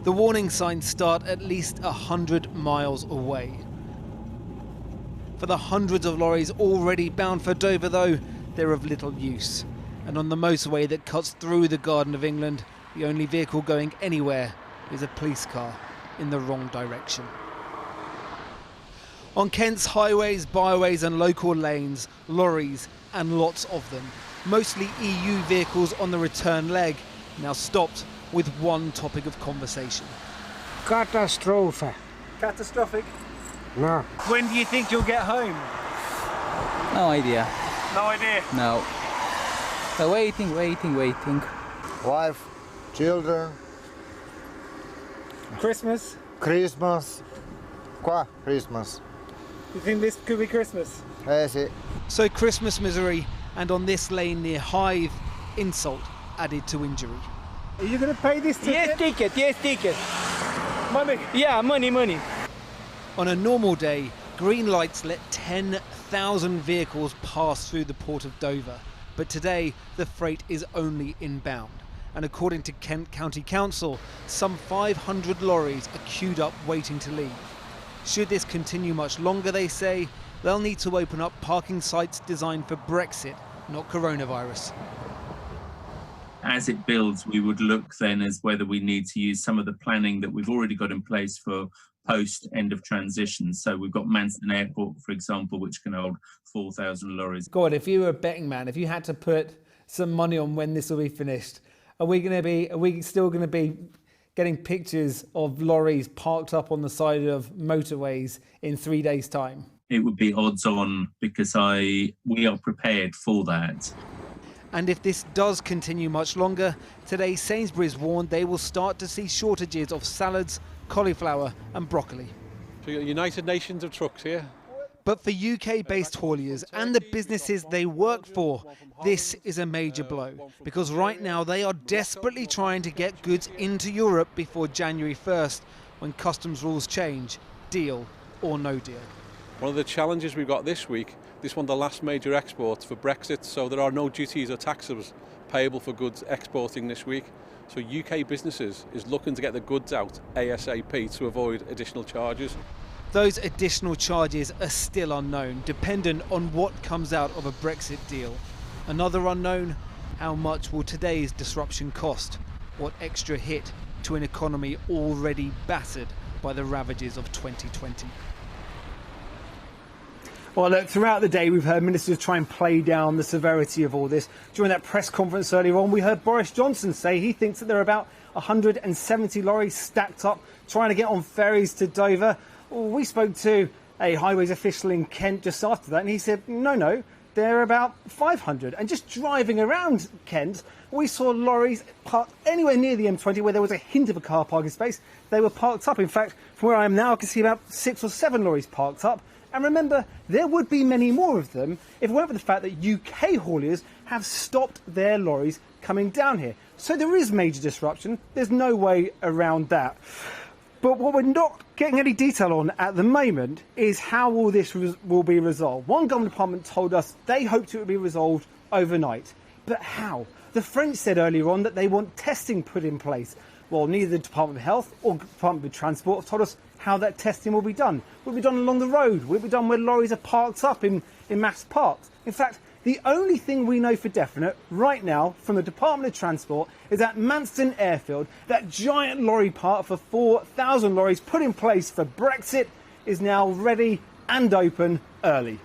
The warning signs start at least 100 miles away. For the hundreds of lorries already bound for Dover, though, they're of little use. And on the motorway that cuts through the Garden of England, the only vehicle going anywhere is a police car in the wrong direction. On Kent's highways, byways and local lanes, lorries and lots of them, mostly EU vehicles on the return leg, now stopped with one topic of conversation. Catastrophe. Catastrophic? No. When do you think you'll get home? No idea. No idea? No. So waiting. Wife, children, Christmas? Christmas. Qua Christmas. You think this could be Christmas? Sì. So Christmas misery, and on this lane near Hythe, insult added to injury. Are you going to pay this ticket? Yes, ticket. Money? Yeah, money. On a normal day, green lights let 10,000 vehicles pass through the port of Dover. But today, the freight is only inbound. And according to Kent County Council, some 500 lorries are queued up waiting to leave. Should this continue much longer, they say, they'll need to open up parking sites designed for Brexit, not coronavirus. As it builds, we would look then as whether we need to use some of the planning that we've already got in place for post end of transition. So we've got Manston Airport, for example, which can hold 4,000 lorries. God, if you were a betting man, if you had to put some money on when this will be finished, are we still going to be getting pictures of lorries parked up on the side of motorways in 3 days' time? It would be odds on, because we are prepared for that. And if this does continue much longer, today Sainsbury's warned they will start to see shortages of salads, cauliflower and broccoli. So you've got United Nations of trucks here. But for UK-based hauliers and the businesses they work for, this is a major blow, because right now they are desperately trying to get goods into Europe before January 1st, when customs rules change, deal or no deal. One of the challenges we've got this week, this one of the last major exports for Brexit, so there are no duties or taxes payable for goods exporting this week. So UK businesses is looking to get the goods out ASAP to avoid additional charges. Those additional charges are still unknown, dependent on what comes out of a Brexit deal. Another unknown, how much will today's disruption cost? What extra hit to an economy already battered by the ravages of 2020? Well, look, throughout the day, we've heard ministers try and play down the severity of all this. During that press conference earlier on, we heard Boris Johnson say he thinks that there are about 170 lorries stacked up trying to get on ferries to Dover. Well, we spoke to a highways official in Kent just after that, and he said, no, there are about 500. And just driving around Kent, we saw lorries parked anywhere near the M20 where there was a hint of a car parking space. They were parked up. In fact, from where I am now, I can see about 6 or 7 lorries parked up. And remember, there would be many more of them if it weren't for the fact that UK hauliers have stopped their lorries coming down here. So there is major disruption. There's no way around that. But what we're not getting any detail on at the moment is how all this will be resolved. One government department told us they hoped it would be resolved overnight. But how? The French said earlier on that they want testing put in place. Well, neither the Department of Health or Department of Transport have told us how that testing will be done. Will it be done along the road? Will it be done where lorries are parked up in mass parks? In fact, the only thing we know for definite right now from the Department of Transport is that Manston Airfield, that giant lorry park for 4,000 lorries put in place for Brexit, is now ready and open early.